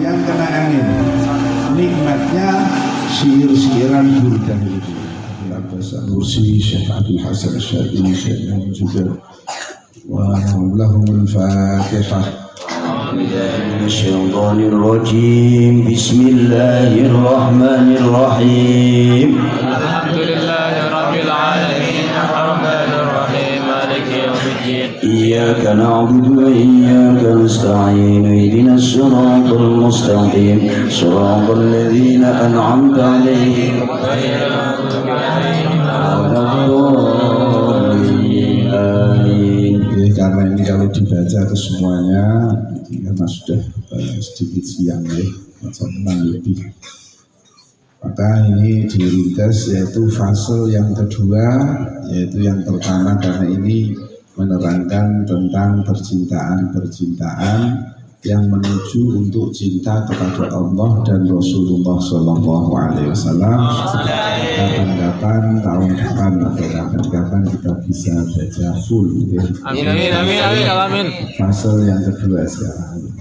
yang kena angin. Nikmatnya syair-syairan burdah itu. Abbas Al-Mursi, Syekh Abdul Hasan Al-Syadili, Syekh juga. Wa lahumul Fatihah. Bismillahirrahmanirrahim. Bismillahirrahmanirrahim. Alhamdulillahirabbil alamin. Arrahmanirrahim. Maliki yaumiddin. Iyyaka na'budu wa iyyaka nasta'in. Ihdinas siratal mustaqim. Shiratal ladzina an'amta 'alaihim ghairil maghdubi 'alaihim waladdallin. Karena ini kalau dibaca ke semuanya karena sudah sedikit siang ya, jam 6 lebih. Maka ini diringkas yaitu fase yang kedua, yaitu yang pertama karena ini menerangkan tentang percintaan yang menuju untuk cinta kepada Allah dan Rasulullah Shallallahu Alaihi Wasallam. Kapan-kapan tahun depan atau kapan-kapan kita bisa baca full. Ya. Amin amin amin amin amin. Fase yang kedua sekarang.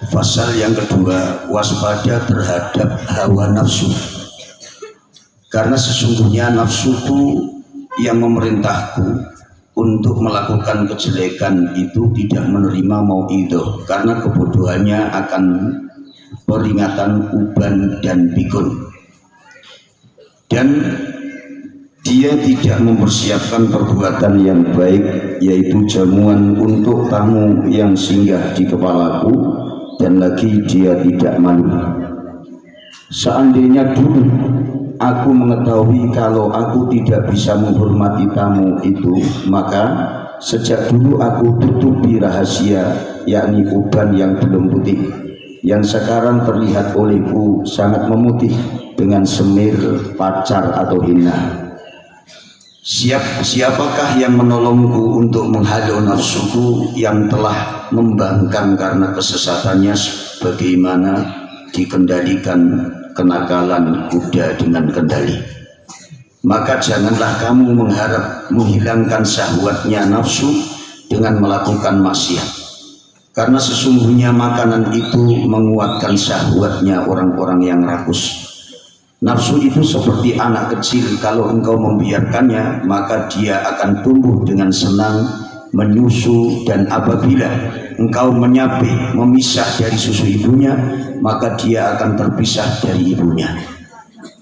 Pasal yang kedua, waspada terhadap hawa nafsu. Karena sesungguhnya nafsuku yang memerintahku untuk melakukan kejelekan itu tidak menerima mauidhah, karena kebodohannya akan peringatan uban dan pikun, dan dia tidak mempersiapkan perbuatan yang baik, yaitu jamuan untuk tamu yang singgah di kepalaku, dan lagi dia tidak malu. Seandainya dulu aku mengetahui kalau aku tidak bisa menghormati tamu itu, maka sejak dulu aku tutupi rahasia, yakni uban yang belum putih, yang sekarang terlihat olehku sangat memutih dengan semir pacar atau hina. Siapakah yang menolongku untuk menghalau nafsuku yang telah membangkang karena kesesatannya, sebagaimana dikendalikan kenakalan kuda dengan kendali. Maka janganlah kamu mengharap menghilangkan syahwatnya nafsu dengan melakukan maksiat, karena sesungguhnya makanan itu menguatkan syahwatnya orang-orang yang rakus. Nafsu itu seperti anak kecil, kalau engkau membiarkannya maka dia akan tumbuh dengan senang menyusu, dan apabila engkau menyapih memisah dari susu ibunya, maka dia akan terpisah dari ibunya.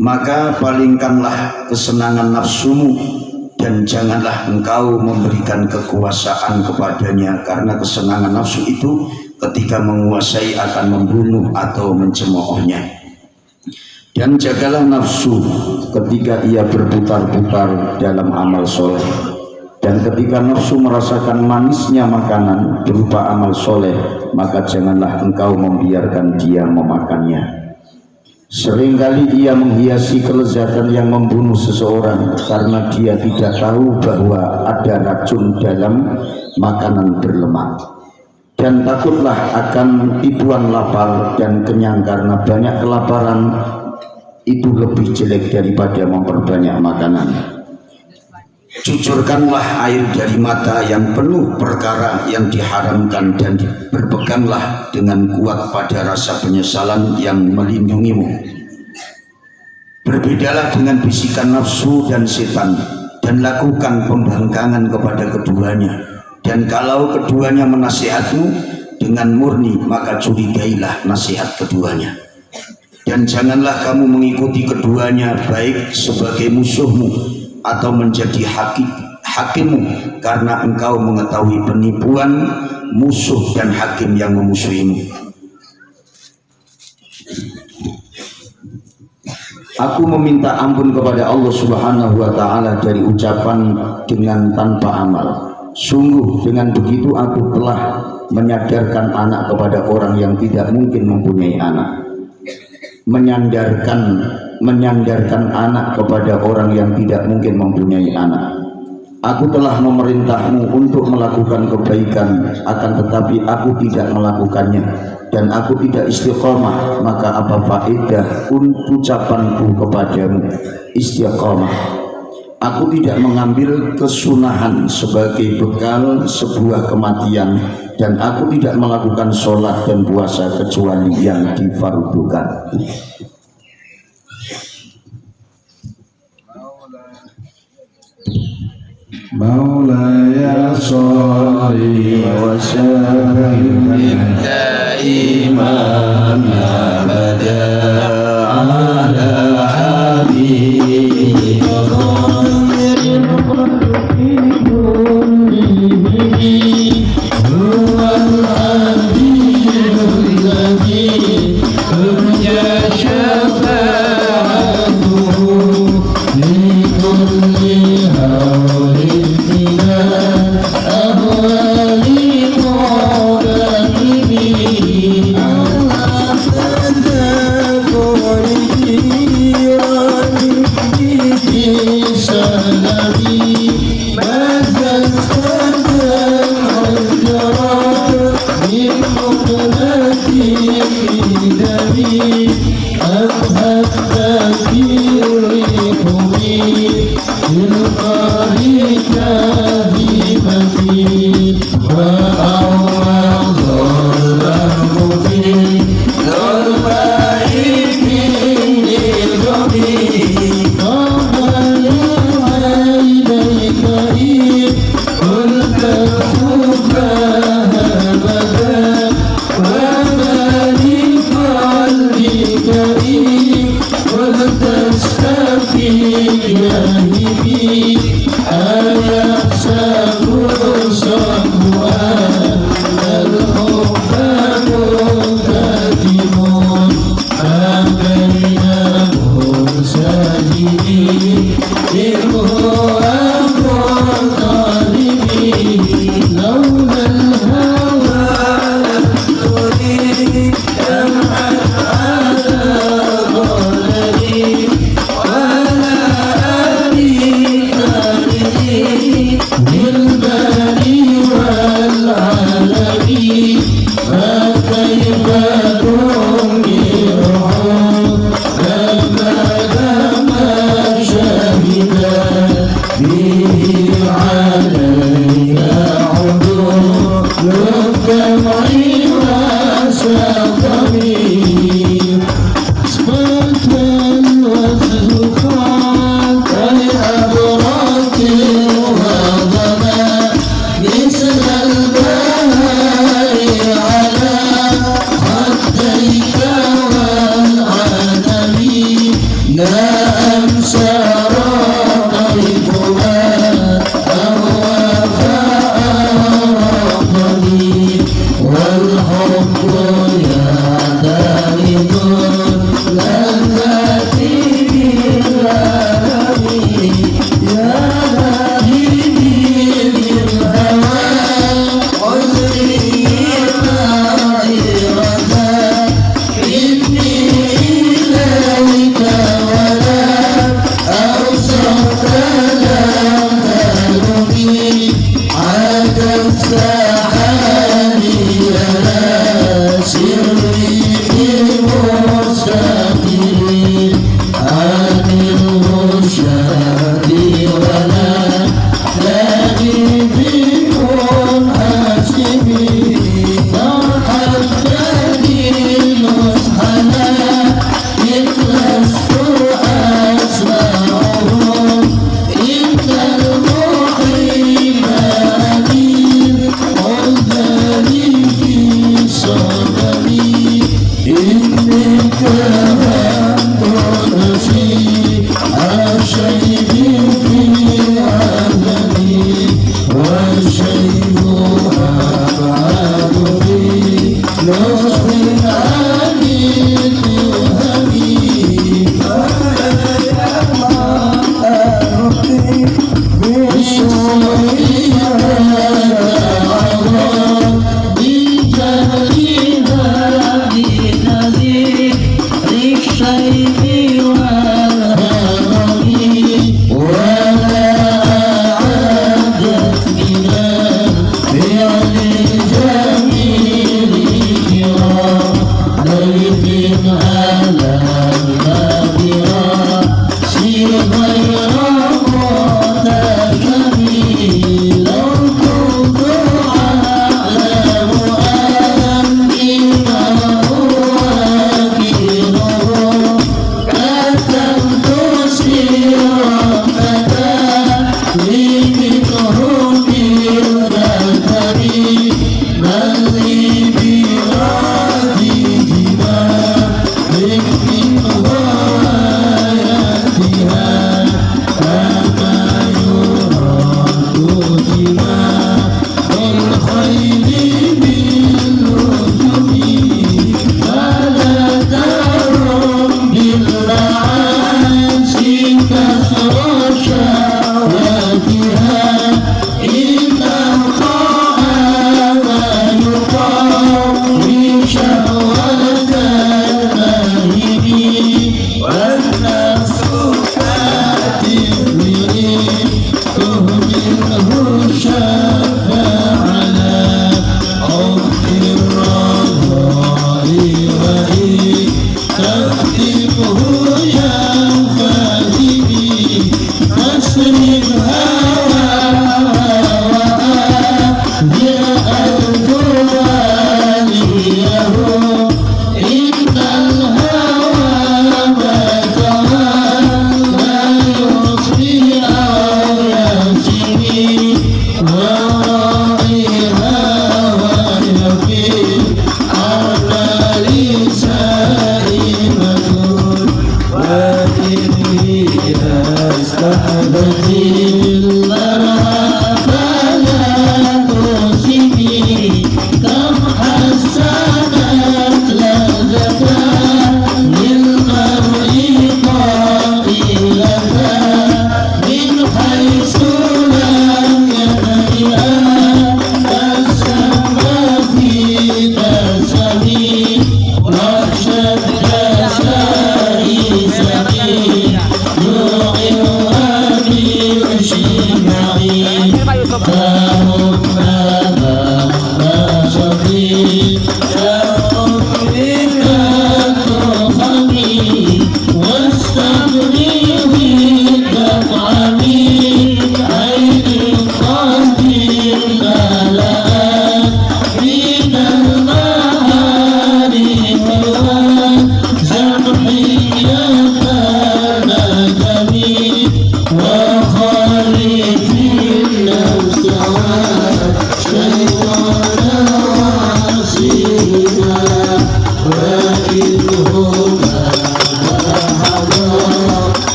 Maka palingkanlah kesenangan nafsumu dan janganlah engkau memberikan kekuasaan kepadanya, karena kesenangan nafsu itu ketika menguasai akan membunuh atau mencemoohnya. Dan jagalah nafsu ketika ia berputar-putar dalam amal soleh, dan ketika nafsu merasakan manisnya makanan berupa amal soleh, maka janganlah engkau membiarkan dia memakannya. Seringkali ia menghiasi kelezatan yang membunuh seseorang karena dia tidak tahu bahwa ada racun dalam makanan berlemak. Dan takutlah akan tipuan lapar dan kenyang, karena banyak kelaparan itu lebih jelek daripada memperbanyak makanan. Cucurkanlah air dari mata yang penuh perkara yang diharamkan, dan berpeganglah dengan kuat pada rasa penyesalan yang melindungimu. Berbedalah dengan bisikan nafsu dan setan, dan lakukan pembangkangan kepada keduanya. Dan kalau keduanya menasihatmu dengan murni, maka curigailah nasihat keduanya. Dan janganlah kamu mengikuti keduanya, baik sebagai musuhmu atau menjadi hakimmu, karena engkau mengetahui penipuan musuh dan hakim yang memusuhimu. Aku meminta ampun kepada Allah Subhanahu wa Ta'ala dari ucapan dengan tanpa amal. Sungguh dengan begitu aku telah menyadarkan anak kepada orang yang tidak mungkin mempunyai anak, menyandarkan anak kepada orang yang tidak mungkin mempunyai anak. Aku telah memerintahmu untuk melakukan kebaikan, akan tetapi aku tidak melakukannya, dan aku tidak istiqomah. Maka apa faedah ucapanku kepadamu? Istiqomah. Aku tidak mengambil kesunahan sebagai bekal sebuah kematian, dan aku tidak melakukan sholat dan puasa kecuali yang difardukan. Maulaya sholli wa sallim daiman abada ala habibika Amin.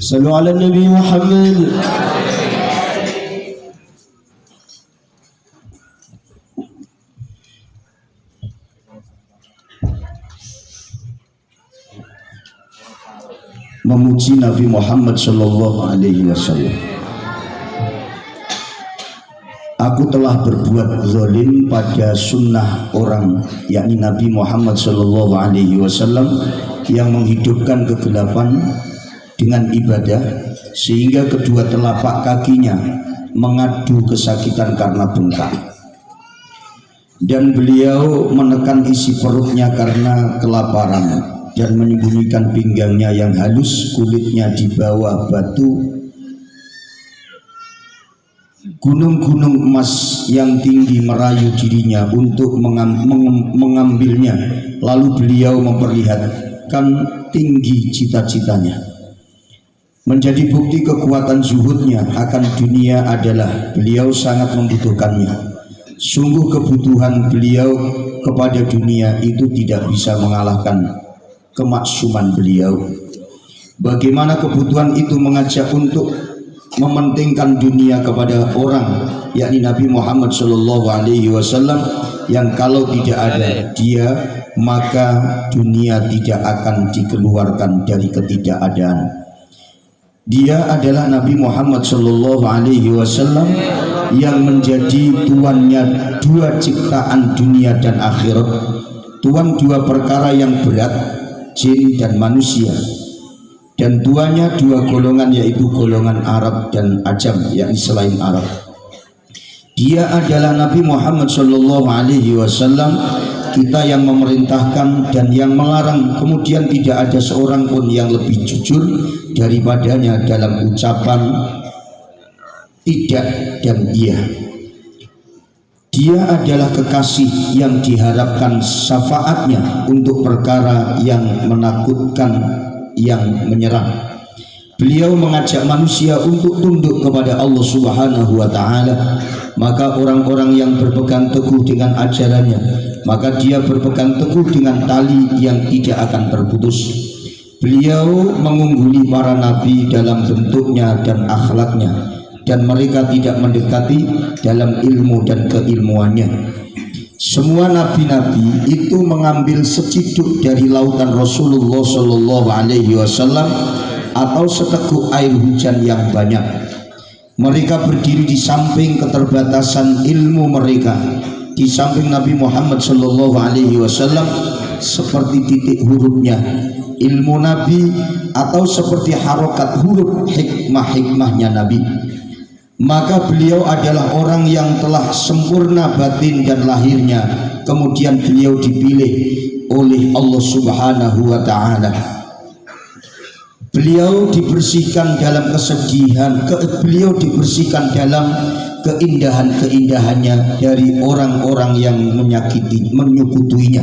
صلوا على النبي محمد. Memuji Nabi Muhammad Sallallahu Alaihi Wasallam. Aku telah berbuat zalim pada sunnah orang, yakni Nabi Muhammad Sallallahu Alaihi Wasallam, yang menghidupkan kegelapan dengan ibadah, sehingga kedua telapak kakinya mengadu kesakitan karena bengkak, dan beliau menekan isi perutnya karena kelaparan, dan menyembunyikan pinggangnya yang halus, kulitnya di bawah batu gunung-gunung emas yang tinggi merayu dirinya untuk mengambilnya. Lalu beliau memperlihatkan tinggi cita-citanya. Menjadi bukti kekuatan zuhudnya akan dunia adalah beliau sangat membutuhkannya. Sungguh kebutuhan beliau kepada dunia itu tidak bisa mengalahkan kemaksuman beliau. Bagaimana kebutuhan itu mengajak untuk mementingkan dunia kepada orang, yakni Nabi Muhammad Sallallahu Alaihi Wasallam, yang kalau tidak ada dia maka dunia tidak akan dikeluarkan dari ketidakadaan. Dia adalah Nabi Muhammad Shallallahu Alaihi Wasallam yang menjadi tuannya dua ciptaan dunia dan akhirat, tuan dua perkara yang berat, jin dan manusia, dan tuannya dua golongan, yaitu golongan Arab dan Ajam, yakni selain Arab. Dia adalah Nabi Muhammad Shallallahu Alaihi Wasallam, kita yang memerintahkan dan yang melarang. Kemudian tidak ada seorang pun yang lebih jujur daripadanya dalam ucapan tidak dan iya. Dia adalah kekasih yang diharapkan syafaatnya untuk perkara yang menakutkan, yang menyerang. Beliau mengajak manusia untuk tunduk kepada Allah Subhanahu wa Ta'ala. Maka orang-orang yang berpegang teguh dengan ajarannya, maka dia berpegang teguh dengan tali yang tidak akan terputus. Beliau mengungguli para nabi dalam bentuknya dan akhlaknya, dan mereka tidak mendekati dalam ilmu dan keilmuannya. Semua nabi-nabi itu mengambil seciduk dari lautan Rasulullah Shallallahu Alaihi Wasallam atau seteguk air hujan yang banyak. Mereka berdiri di samping keterbatasan ilmu mereka, di samping Nabi Muhammad Shallallahu Alaihi Wasallam seperti titik hurufnya ilmu Nabi, atau seperti harokat huruf hikmah-hikmahnya Nabi. Maka beliau adalah orang yang telah sempurna batin dan lahirnya. Kemudian beliau dipilih oleh Allah Subhanahu wa Ta'ala. Beliau dibersihkan dalam kesedihan, beliau dibersihkan dalam keindahan-keindahannya dari orang-orang yang menyekutuinya.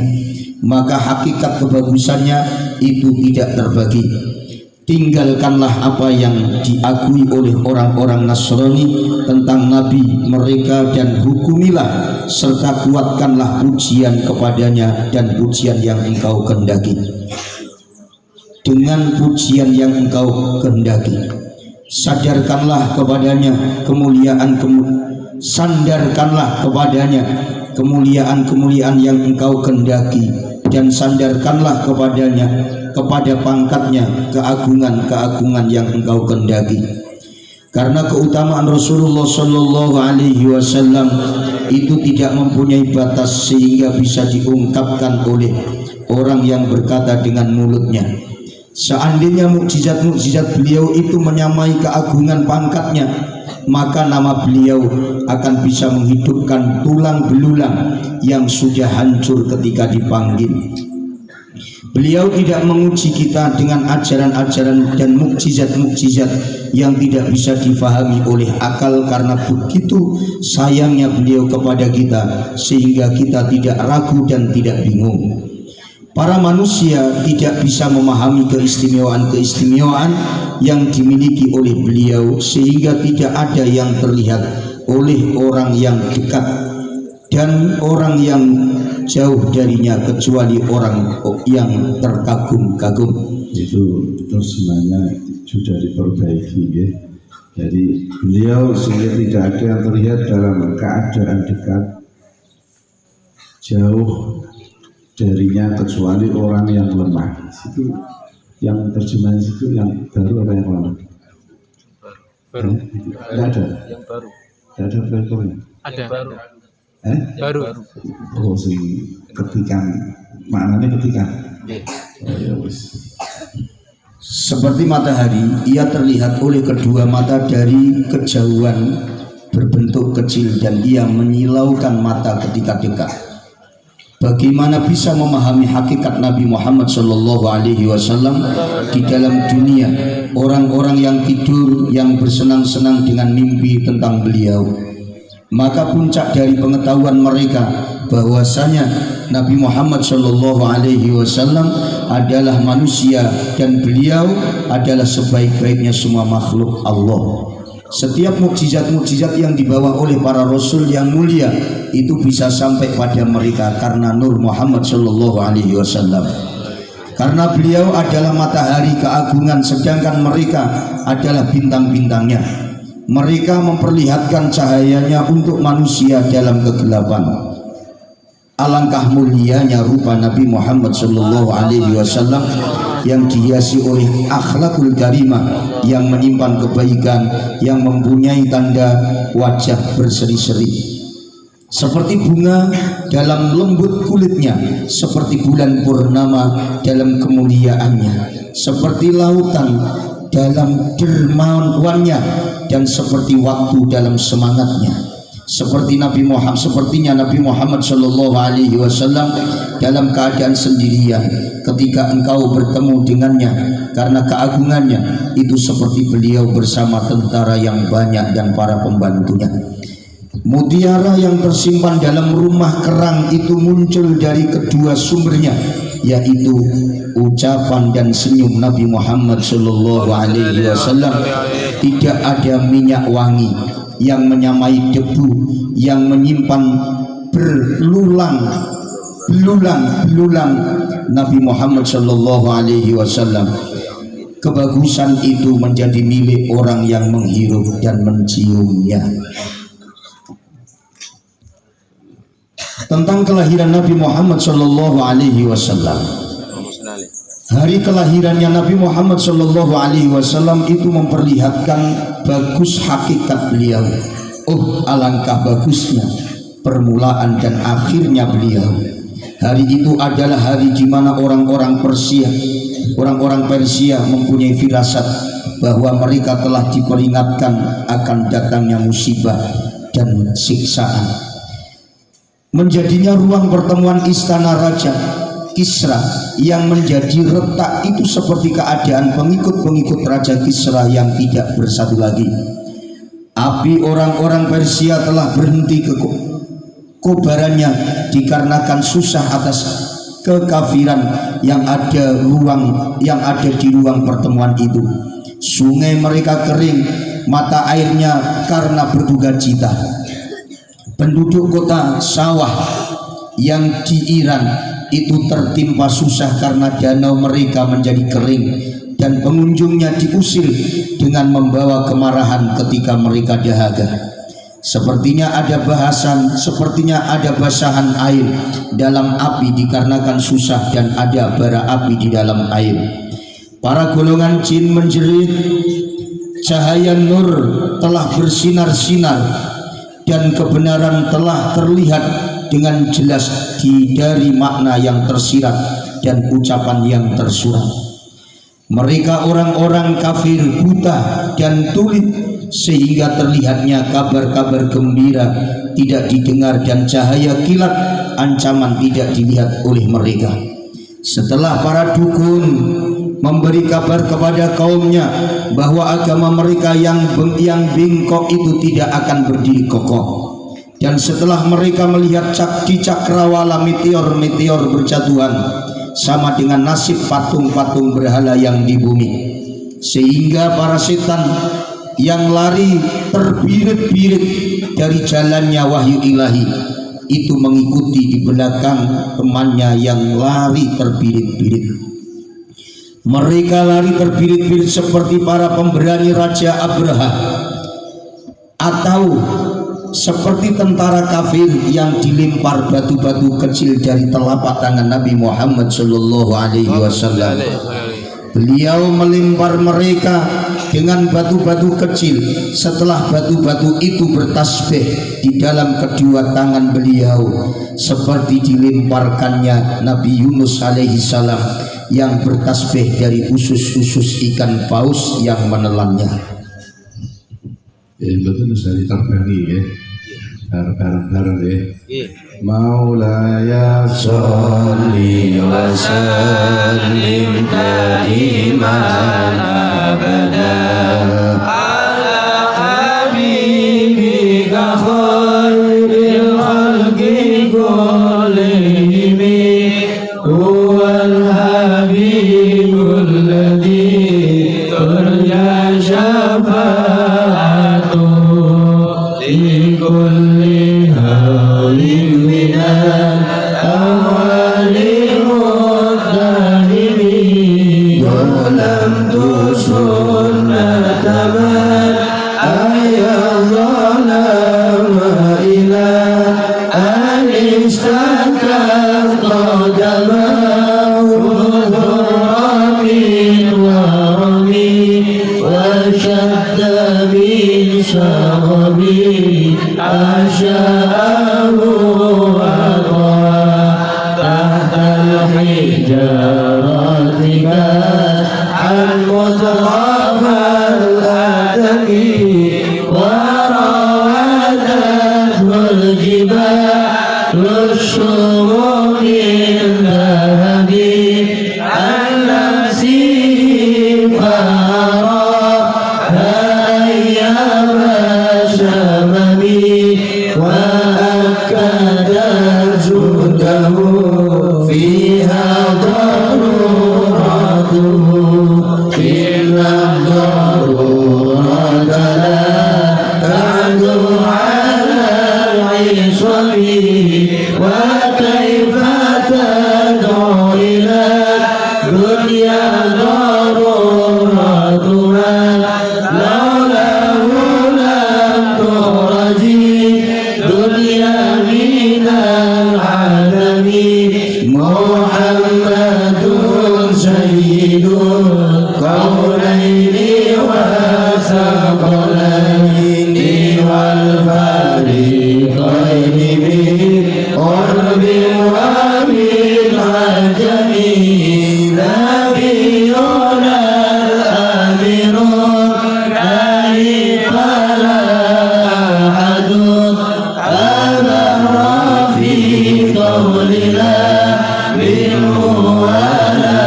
Maka hakikat kebagusannya itu tidak terbagi. Tinggalkanlah apa yang diakui oleh orang-orang Nasrani tentang Nabi mereka dan hukumilah serta kuatkanlah pujian kepadanya dan pujian yang engkau kehendaki. Dengan pujian yang engkau kehendaki, sadarkanlah kepadanya sandarkanlah kepadanya kemuliaan-kemuliaan yang engkau kehendaki, dan sandarkanlah kepadanya, kepada pangkatnya, keagungan-keagungan yang engkau kehendaki. Karena keutamaan Rasulullah Shallallahu Alaihi Wasallam itu tidak mempunyai batas sehingga bisa diungkapkan oleh orang yang berkata dengan mulutnya. Seandainya mukjizat-mukjizat beliau itu menyamai keagungan pangkatnya, maka nama beliau akan bisa menghidupkan tulang belulang yang sudah hancur ketika dipanggil. Beliau tidak menguji kita dengan ajaran-ajaran dan mukjizat-mukjizat yang tidak bisa difahami oleh akal, karena begitu sayangnya beliau kepada kita sehingga kita tidak ragu dan tidak bingung. Para manusia tidak bisa memahami keistimewaan-keistimewaan yang dimiliki oleh beliau, sehingga tidak ada yang terlihat oleh orang yang dekat dan orang yang jauh darinya kecuali orang yang terkagum-kagum. Itu terjemahnya sudah diperbaiki ya. Jadi beliau sehingga tidak ada yang terlihat dalam keadaan dekat, jauh darinya kecuali orang yang lemah. Itu yang terjemahan itu yang baru apa yang lama? Baru. Tidak ada. Yang baru. Tidak ada pelakornya. Ada. Baru. Oh, sing ketikan. Maknanya ketikan. Oh, ya wis. Seperti matahari, ia terlihat oleh kedua mata dari kejauhan, berbentuk kecil, dan ia menyilaukan mata ketika dekat. Bagaimana bisa memahami hakikat Nabi Muhammad Shallallahu Alaihi Wasallam di dalam dunia orang-orang yang tidur, yang bersenang-senang dengan mimpi tentang beliau? Maka puncak dari pengetahuan mereka bahwasanya Nabi Muhammad Shallallahu Alaihi Wasallam adalah manusia dan beliau adalah sebaik-baiknya semua makhluk Allah. Setiap mukjizat-mukjizat yang dibawa oleh para rasul yang mulia itu bisa sampai pada mereka karena Nur Muhammad Shallallahu Alaihi Wasallam. Karena beliau adalah matahari keagungan, sedangkan mereka adalah bintang-bintangnya. Mereka memperlihatkan cahayanya untuk manusia dalam kegelapan. Alangkah mulianya rupa Nabi Muhammad sallallahu alaihi wasallam yang dihiasi oleh akhlakul karimah, yang menyimpan kebaikan, yang mempunyai tanda wajah berseri-seri, seperti bunga dalam lembut kulitnya, seperti bulan purnama dalam kemuliaannya, seperti lautan dalam dermawannya, dan seperti waktu dalam semangatnya. Sepertinya Nabi Muhammad sallallahu alaihi wasallam dalam keadaan sendirian ketika engkau bertemu dengannya, karena keagungannya itu seperti beliau bersama tentara yang banyak dan para pembantunya. Mutiara yang tersimpan dalam rumah kerang itu muncul dari kedua sumbernya, yaitu ucapan dan senyum Nabi Muhammad sallallahu alaihi wasallam. Tidak ada minyak wangi yang menyamai debu yang menyimpan belulang Nabi Muhammad sallallahu alaihi wasallam. Kebagusan itu menjadi milik orang yang menghirup dan menciumnya. Tentang kelahiran Nabi Muhammad sallallahu alaihi wasallam. Hari kelahirannya Nabi Muhammad sallallahu alaihi wasallam itu memperlihatkan bagus hakikat beliau. Oh, alangkah bagusnya permulaan dan akhirnya beliau. Hari itu adalah hari di mana orang-orang Persia mempunyai firasat bahwa mereka telah diperingatkan akan datangnya musibah dan siksaan. Menjadinya ruang pertemuan istana Raja Kisra yang menjadi retak itu seperti keadaan pengikut-pengikut Raja Kisra yang tidak bersatu lagi. Api orang-orang Persia telah berhenti kobarannya dikarenakan susah atas kekafiran yang ada di ruang pertemuan itu. Sungai mereka kering, mata airnya karena berduka cita. Penduduk kota Sawah yang di Iran itu tertimpa susah karena danau mereka menjadi kering, dan pengunjungnya diusir dengan membawa kemarahan ketika mereka dahaga. Sepertinya ada basahan air dalam api dikarenakan susah, dan ada bara api di dalam air. Para golongan jin menjerit, cahaya nur telah bersinar-sinar dan kebenaran telah terlihat dengan jelas dari makna yang tersirat dan ucapan yang tersurat. Mereka orang-orang kafir buta dan tuli, sehingga terlihatnya kabar-kabar gembira tidak didengar dan cahaya kilat ancaman tidak dilihat oleh mereka. Setelah para dukun memberi kabar kepada kaumnya bahwa agama mereka yang bengkok itu tidak akan berdiri kokoh, dan setelah mereka melihat di cakrawala meteor berjatuhan sama dengan nasib patung-patung berhala yang di bumi, sehingga para setan yang lari terbirit-birit dari jalannya wahyu ilahi itu mengikuti di belakang temannya yang lari terbirit-birit. Mereka lari terbirit-birit seperti para pemberani Raja Abraha, atau seperti tentara kafir yang dilempar batu-batu kecil dari telapak tangan Nabi Muhammad sallallahu alaihi wasallam. Beliau melempar mereka dengan batu-batu kecil. Setelah batu-batu itu bertasbih di dalam kedua tangan beliau, seperti dilemparkannya Nabi Yunus alaihi salam yang bertasbih dari usus-usus ikan paus yang menelannya. Betul dari terbagi ya, bareng-bareng ya. Maulaya sholli wa sallim daiman abada ala habibika khairil khalqi kullihim, huwal habibul ladzi turja syafa'atu li kulli hawlin minal awwalil muhtahimi walam tusunnata man ayadhalama ila anistaka حكمه من ورمي وشد من شربي أشاءه وطوى تحت الحجارة عن مترف الآدم وراودته الجبال الشموع من ذهب عن نفسه فأراها أيام شممي وأكد جوده فيها ضرورته إن الضرورة لا تعدو على العصم وكيف تدعو إلى دنيا ضرورتها لولاه لم ترجي دنيا من العالم محمد سيد الكونين والثقلين والفريقين بالقرب وبالعجم نبينا الآمر لا فلا أحد أبر في قولنا منه ولا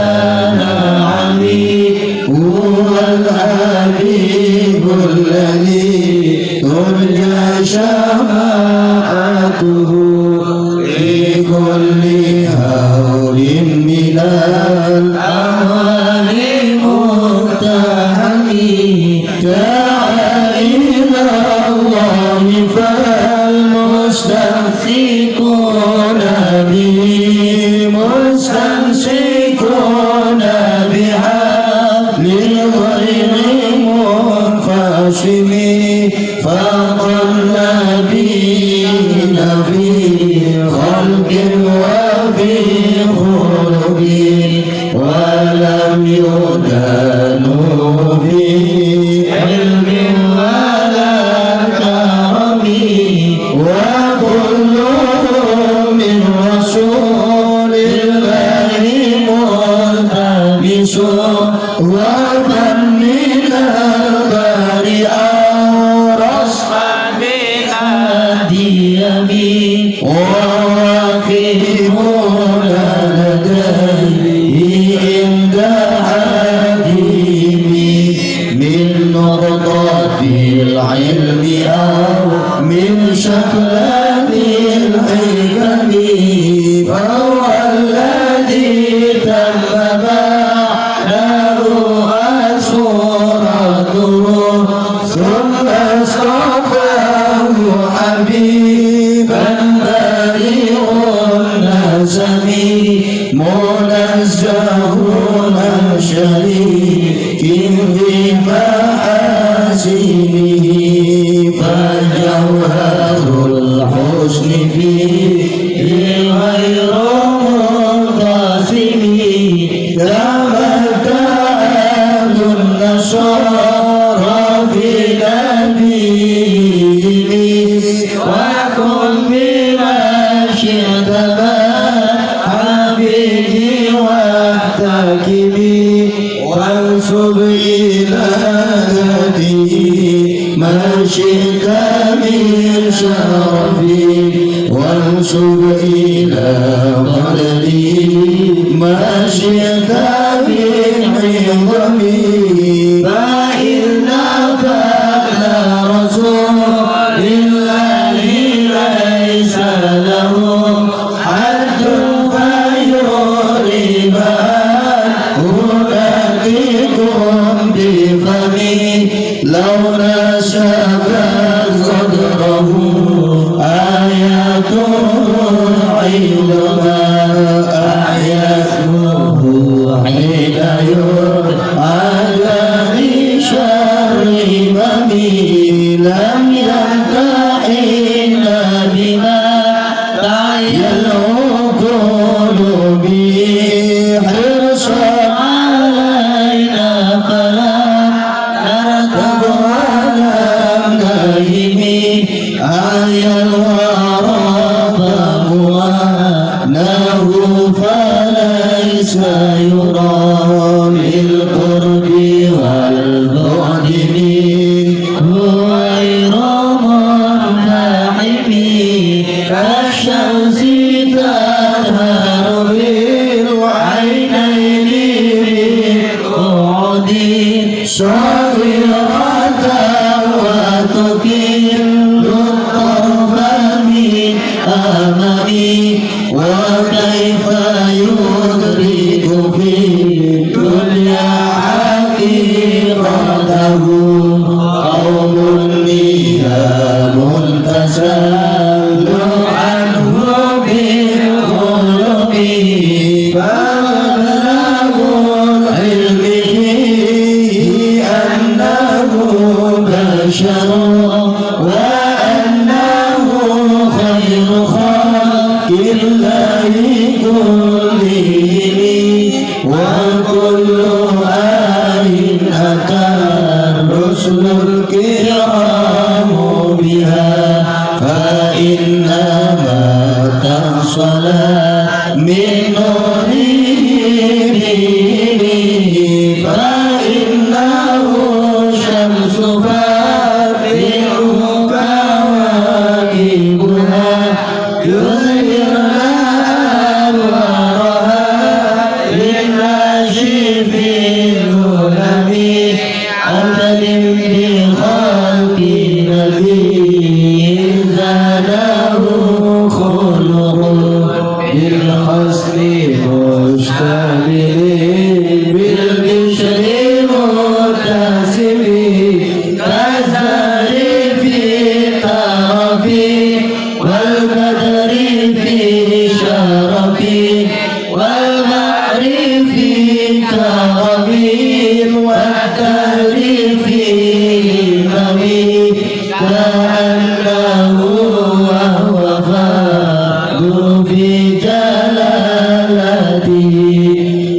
نعمي هو الحبيب الذي ترجى شفاعته لكل هول من الأموال متهم تعالى إلى الله فالمستمسكون به مستمسكون بحبل الغير منفصم فالنبيين في خلق وفي خلق ولم يدانوا في علم ولا كرم وكلهم من رسول الله ملتمس وفن من البارئ رسما من الديم وواقفون لديه عند حديمي من نقطة العلم أو من شكلة الحكم فهو الذي تم بعده أسرته ثم اصطفاه حبيبا بريء النسم منزه عن شريك في محاسنه فجوهر الحسن فيه غير منقسم تمتعه النصارى في نبيه وكن بما شئت حبيبي واحتكمي وانسب إلى ذاته ما شئت من شرفي وانسب إلى قدري ما شئت من عظمي فإن فضل رسول الله ليس له حد فيريبا أنبئكم بفمي لو نشأت قدره آياته عندما آياته به حرصا علينا فلا نركب على النايم أي الورى فهو له فليس يرى بالقرب والبعد منه غير منتحم كالشمس تظهر بالعينين بالبعد صغيرة وتكل الطرف من أمامي وكيف يدرك في الدنيا حقيقته قوم نيام تسأل عنه بالخلق فمبلغ العلم فيه أنه بشر وأنه خير خلق الله كلهم وكل آية أتى الرسل الكرام بها فإنما تحصل من نوره فإنه شمس فاتح كواكبها يظهرنا أنوارها للناشف الظلم أمل بخلق نبي زاده خلق بالحسن مشتمل بالبشر متسم كالزهر في طرف والبدر في شرف والبحر في كرم والدهر في همم كأنه وهو فرد في جلالته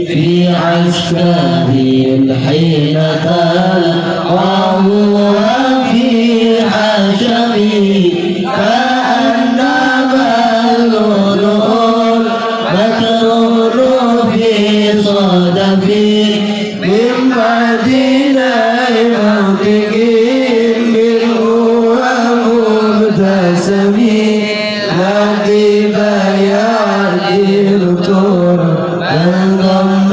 في عسكر حين تلقاه وفي حشمه كأنما اللؤلؤ مكنون في صدفه من مدينة موته منه ومبتسم لقب يعجبتم من ضم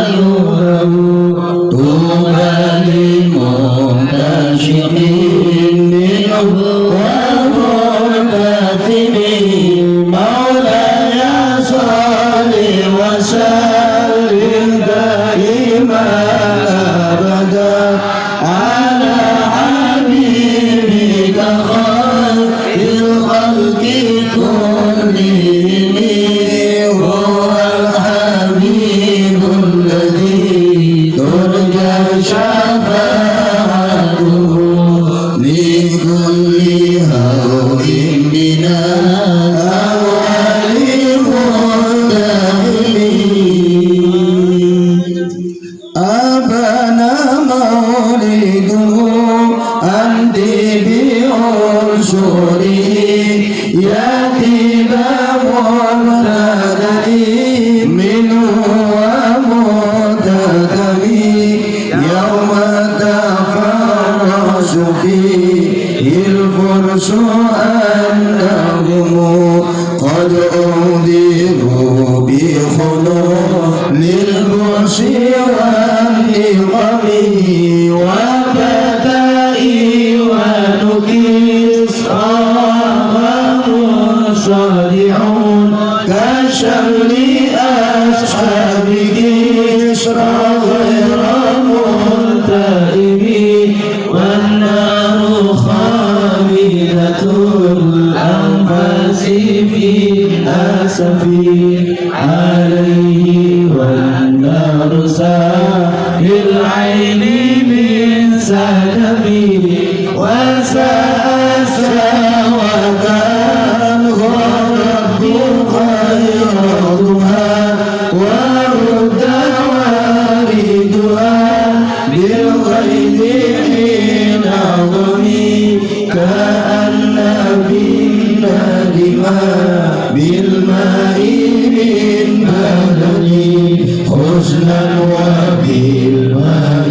أعينه طوبى للمنتشق منه ومنتثم مولاي صل وسلم دائما أبدا على حبيبك خير الخلق كلهم هو الحبيب الذي ترجى شفاعته لكل هول من الأهوال المنتهين أبنى مولده أنت بعنصره يأتي باب مبتدئ منه ومتكبي يوم تفرس فيه الفرس أنهم قد أنذروا بخلوق للبؤس والنقم وبدائي ونكسرى ومنصرعون كشمل أصحاب كسرى غير منتهب والنار خامدة الأنفاس في الأسف عليه والنار بالعين من سلبي وسأسى وكان غرب خير حسنا وبالماء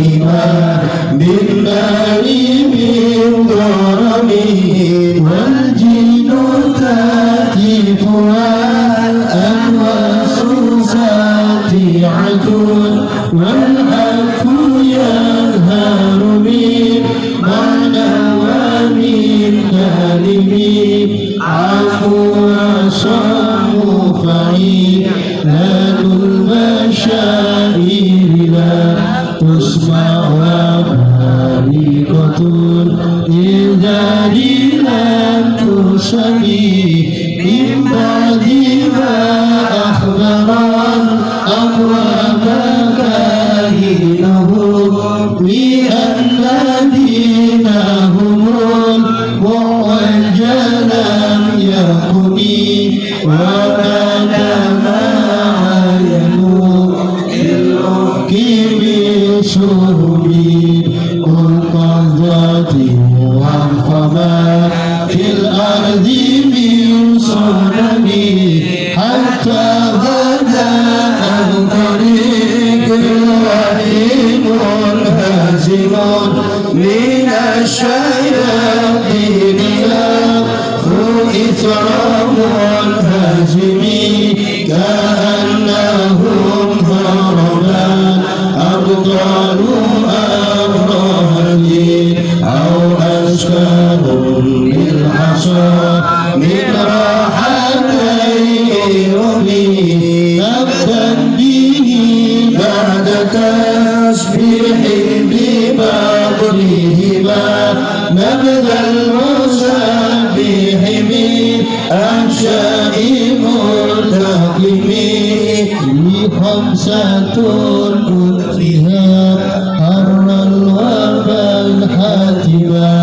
بالنار من ضرب والجن تاتفها الأنواس ساتعة والحق يظهر من معنى ومن كلم عفو وصام فعيلة البشائر لا تسمع وبارقة إذا لم تسمي من بعد ما أخبر الأمر مكاهنه بأن الذين هم المعجل لم يكن وكان ما عاينوا الحكم بسهبي القضاة وانفما في الأرض من صنمي حتى غدا عن طريق رحيم هازم من الشياطين إثرام الهازم كأنهم ضربا أبطال أبرهة أو أشكال بالعصا من راحتي يومي أبدا به بعد تسبيح ببعضهما نبذ المسبح من أحشاء ملتقم خمسة فيها حر الوفا الحاتمة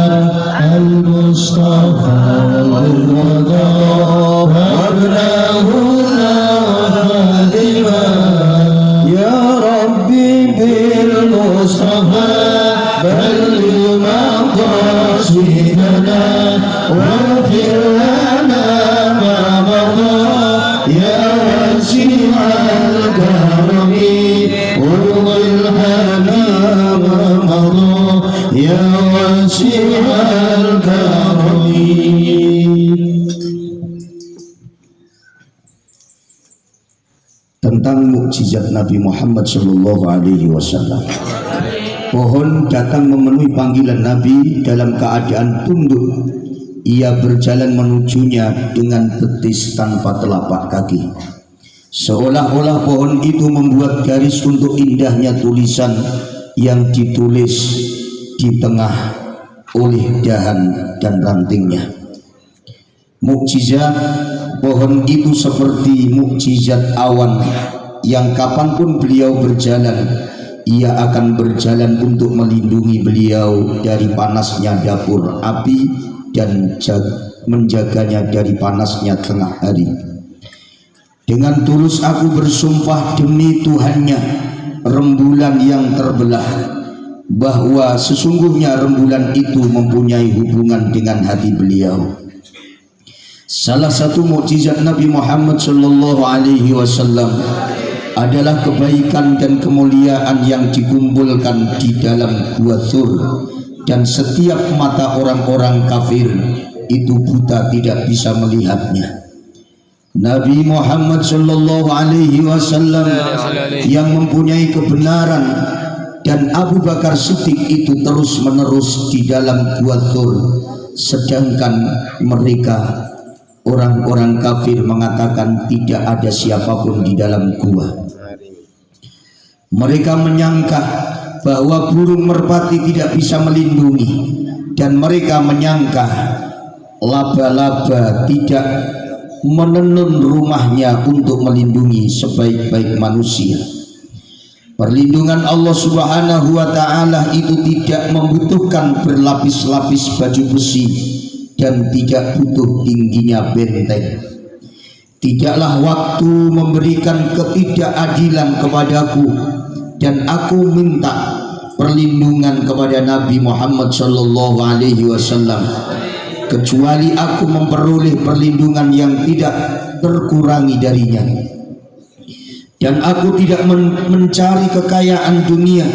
المصطفى والرضا وابنه فاطمة يا ربي بالمصطفى بلغ مقاصدنا واغفر لنا ما مضى يا واسع الكرم وارض الحمام مضى يا واسع الكرم. Tentang mukjizat Nabi Muhammad Shallallahu Alaihi Wasallam. Pohon datang memenuhi panggilan Nabi dalam keadaan tunduk. Ia berjalan menujunya dengan betis tanpa telapak kaki. Seolah-olah pohon itu membuat garis untuk indahnya tulisan yang ditulis di tengah oleh dahan dan rantingnya. Mukjizat pohon itu seperti mukjizat awan yang kapanpun beliau berjalan, ia akan berjalan untuk melindungi beliau dari panasnya dapur api dan menjaganya dari panasnya tengah hari. Dengan tulus aku bersumpah demi Tuhannya, rembulan yang terbelah, bahwa sesungguhnya rembulan itu mempunyai hubungan dengan hati beliau. Salah satu mukjizat Nabi Muhammad Sallallahu Alaihi Wasallam adalah kebaikan dan kemuliaan yang dikumpulkan di dalam Gua Thur, dan setiap mata orang-orang kafir itu buta tidak bisa melihatnya. Nabi Muhammad Sallallahu Alaihi Wasallam yang mempunyai kebenaran dan Abu Bakar Siddiq itu terus menerus di dalam Gua Thur, sedangkan mereka orang-orang kafir mengatakan tidak ada siapapun di dalam gua. Mereka menyangka bahwa burung merpati tidak bisa melindungi, dan mereka menyangka laba-laba tidak menenun rumahnya untuk melindungi sebaik-baik manusia. Perlindungan Allah Subhanahu wa Ta'ala itu tidak membutuhkan berlapis-lapis baju besi dan tidak butuh tingginya benteng. Tidaklah waktu memberikan ketidakadilan kepadaku, dan aku minta perlindungan kepada Nabi Muhammad Sallallahu Alaihi Wasallam, kecuali aku memperoleh perlindungan yang tidak terkurangi darinya. dan aku tidak mencari kekayaan dunia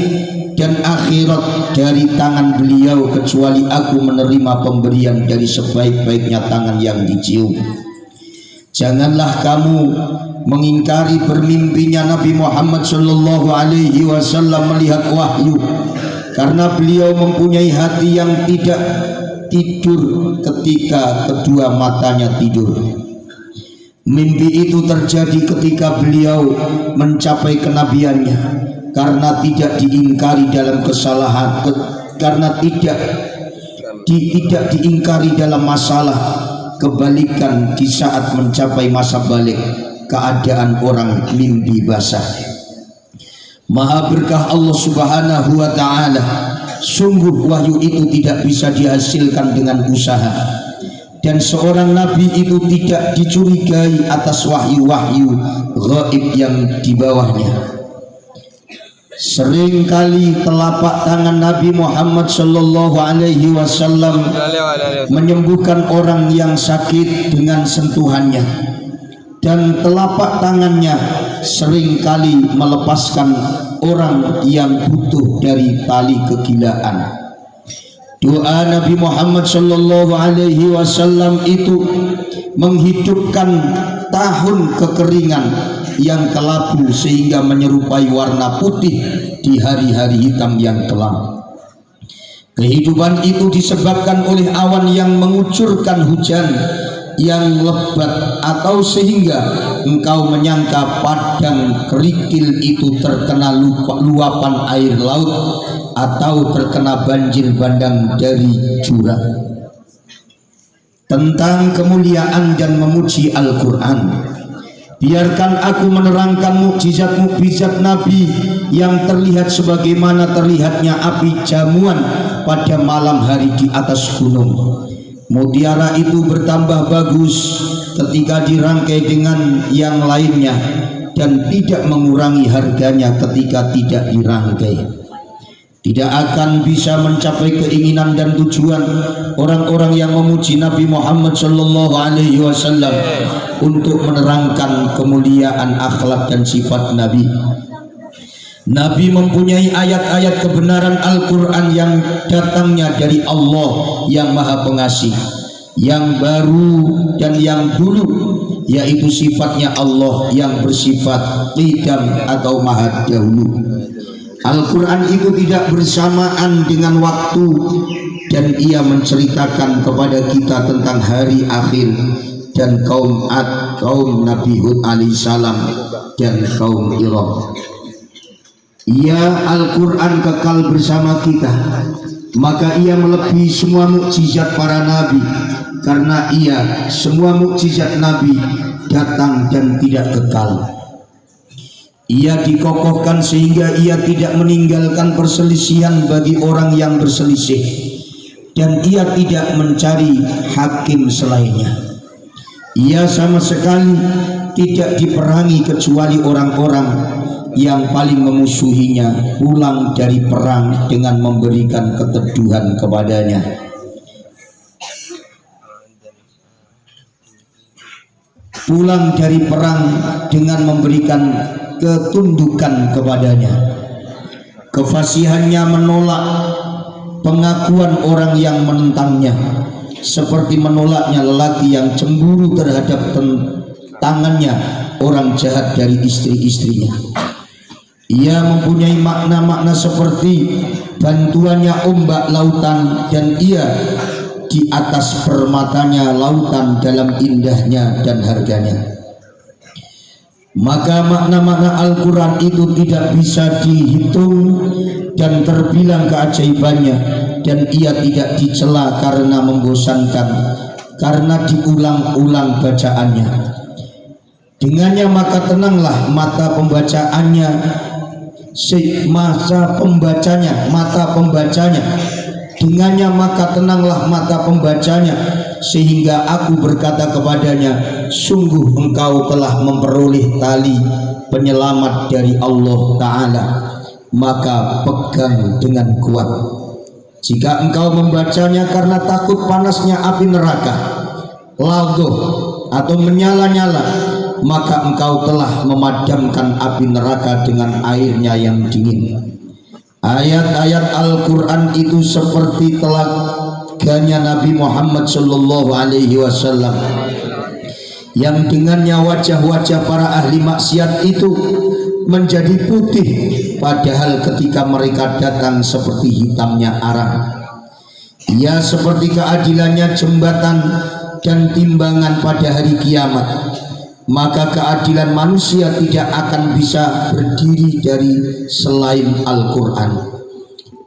dan akhirat dari tangan beliau, kecuali aku menerima pemberian dari sebaik-baiknya tangan yang dicium. Janganlah kamu mengingkari bermimpinya Nabi Muhammad sallallahu alaihi wasallam melihat wahyu, karena beliau mempunyai hati yang tidak tidur ketika kedua matanya tidur. Mimpi itu terjadi ketika beliau mencapai kenabiannya, karena tidak diingkari dalam kesalahan, karena tidak diingkari dalam masalah. Kebalikan di saat mencapai masa balik, keadaan orang mimpi basah. Maha berkah Allah subhanahu wa ta'ala. Sungguh wahyu itu tidak bisa dihasilkan dengan usaha, dan seorang nabi itu tidak dicurigai atas wahyu-wahyu gaib yang di bawahnya. Seringkali telapak tangan Nabi Muhammad sallallahu alaihi wasallam menyembuhkan orang yang sakit dengan sentuhannya, dan telapak tangannya seringkali melepaskan orang yang butuh dari tali kegilaan. Doa Nabi Muhammad sallallahu alaihi wasallam itu menghidupkan tahun kekeringan yang kelabu sehingga menyerupai warna putih di hari-hari hitam yang kelam. Kehidupan itu disebabkan oleh awan yang mengucurkan hujan yang lebat, atau sehingga engkau menyangka padang kerikil itu terkena luapan air laut, atau terkena banjir bandang dari jurang. Tentang kemuliaan dan memuji Al-Quran, biarkan aku menerangkan mukjizat-mukjizat Nabi yang terlihat sebagaimana terlihatnya api jamuan pada malam hari di atas gunung. Mutiara itu bertambah bagus ketika dirangkai dengan yang lainnya, dan tidak mengurangi harganya ketika tidak dirangkai. Tidak akan bisa mencapai keinginan dan tujuan orang-orang yang memuji Nabi Muhammad sallallahu alaihi wasallam untuk menerangkan kemuliaan akhlak dan sifat Nabi. Nabi mempunyai ayat-ayat kebenaran Al-Quran yang datangnya dari Allah yang Maha Pengasih, yang baru dan yang dulu, yaitu sifatnya Allah yang bersifat qidam atau maha dahulu. Al-Quran itu tidak bersamaan dengan waktu, dan ia menceritakan kepada kita tentang hari akhir dan kaum Ad, kaum Nabi Hud alaihissalam, dan kaum Iram. Ia Al-Quran kekal bersama kita, maka ia melebihi semua mukjizat para nabi, karena ia semua mukjizat Nabi datang dan tidak kekal. Ia dikokohkan sehingga ia tidak meninggalkan perselisihan bagi orang yang berselisih, dan ia tidak mencari hakim selainnya. Ia sama sekali tidak diperangi kecuali orang-orang yang paling memusuhinya pulang dari perang dengan memberikan keteduhan kepadanya. Pulang dari perang dengan memberikan ketundukan kepadanya. Kefasihannya menolak pengakuan orang yang menentangnya, seperti menolaknya lelaki yang cemburu terhadap tangannya orang jahat dari istri-istrinya. Ia mempunyai makna-makna seperti bantuannya ombak lautan, dan ia di atas permatanya lautan dalam indahnya dan harganya. Maka makna-makna Al-Quran itu tidak bisa dihitung dan terbilang keajaibannya, dan ia tidak dicela karena membosankan, karena diulang-ulang bacaannya. Dengannya maka tenanglah mata pembacanya, dengannya maka tenanglah mata pembacanya, sehingga aku berkata kepadanya, sungguh engkau telah memperoleh tali penyelamat dari Allah Ta'ala, maka pegang dengan kuat. Jika engkau membacanya karena takut panasnya api neraka, lagoh atau menyala-nyala, maka engkau telah memadamkan api neraka dengan airnya yang dingin. Ayat-ayat Al-Quran itu seperti telaganya Nabi Muhammad Sallallahu Alaihi Wasallam, yang dengannya wajah-wajah para ahli maksiat itu menjadi putih, padahal ketika mereka datang seperti hitamnya arang. Ia seperti keadilannya jembatan dan timbangan pada hari kiamat. Maka keadilan manusia tidak akan bisa berdiri dari selain Al-Quran.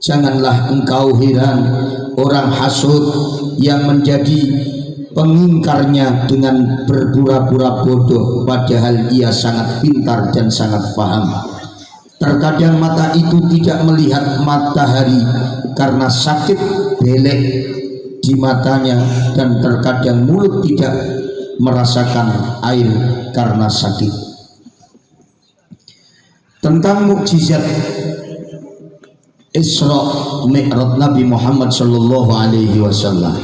Janganlah engkau heran orang hasud yang menjadi pengingkarnya dengan berpura-pura bodoh, padahal ia sangat pintar dan sangat paham. Terkadang mata itu tidak melihat matahari karena sakit belek di matanya, dan terkadang mulut tidak merasakan air karena sakit. Tentang mukjizat Isra Mi'raj Nabi Muhammad Sallallahu Alaihi Wasallam.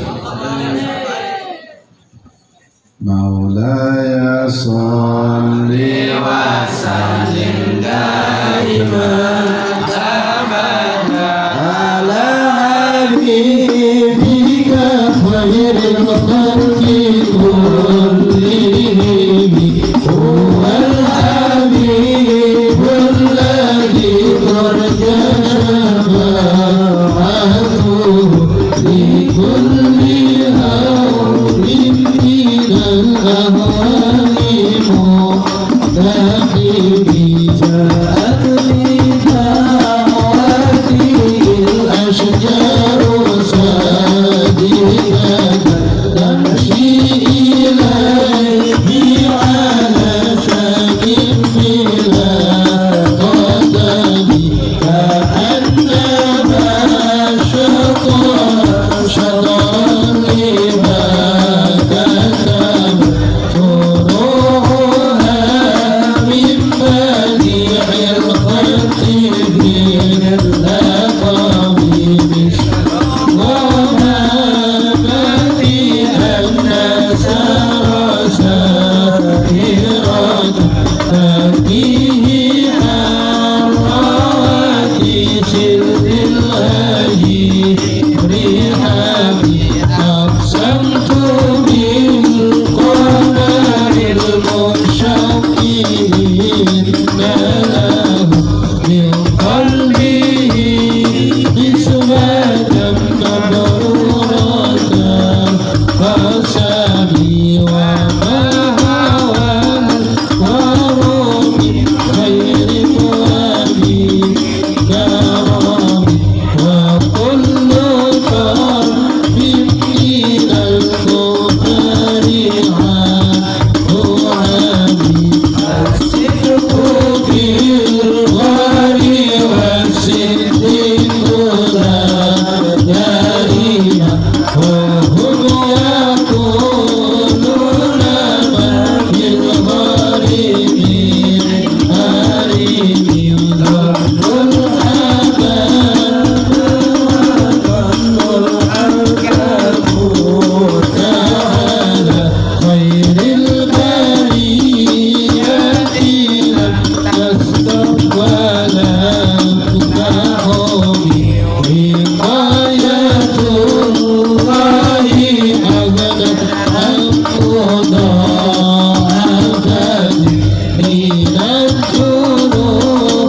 Maulaya salli wa sallim daiman ala habibika khairil khalqi kullihim huwal habibul ladzi tarjama li kulli hawlin minal ahwali muhtaqimi ja'at li da'wati al-ashjar sadiqatan tamshi ilayhi ala sakin bila qadami ka'annama syatan lima katam turuha min badi'il khalqi min laqami bishroha bati anna sarasa irata tabihi arwati sirrillahi rihabi aqsamtu bil qadaril musyaqqihin nalahu min qalbihi ismatan mabruratan fasami wa mahawan warumi khairi mu'ami karami wa kullu qarbin minal mufari'a mu'ami as-sidqu bil ghari was-siddiqu la yarima wa hum yaquluna ma bil ghari min harimi dharrul تعالى خير البرية لم تستقبل كحومي حماية الله أغنت عن مضاعفات من الجنون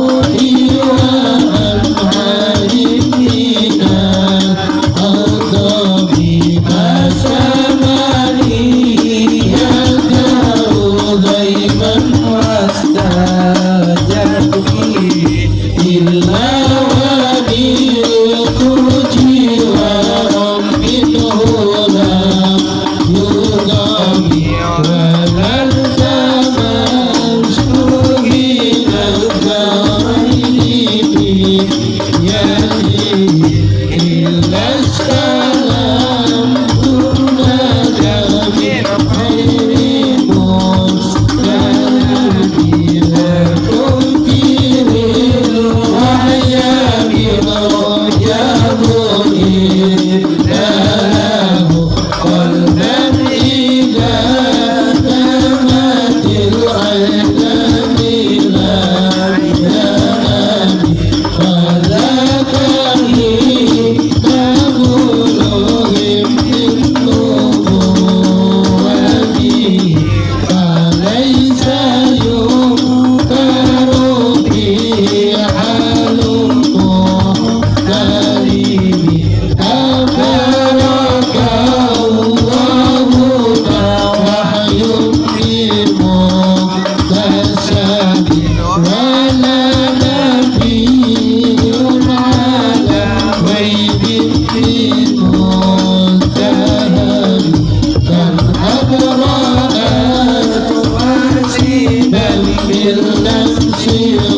خير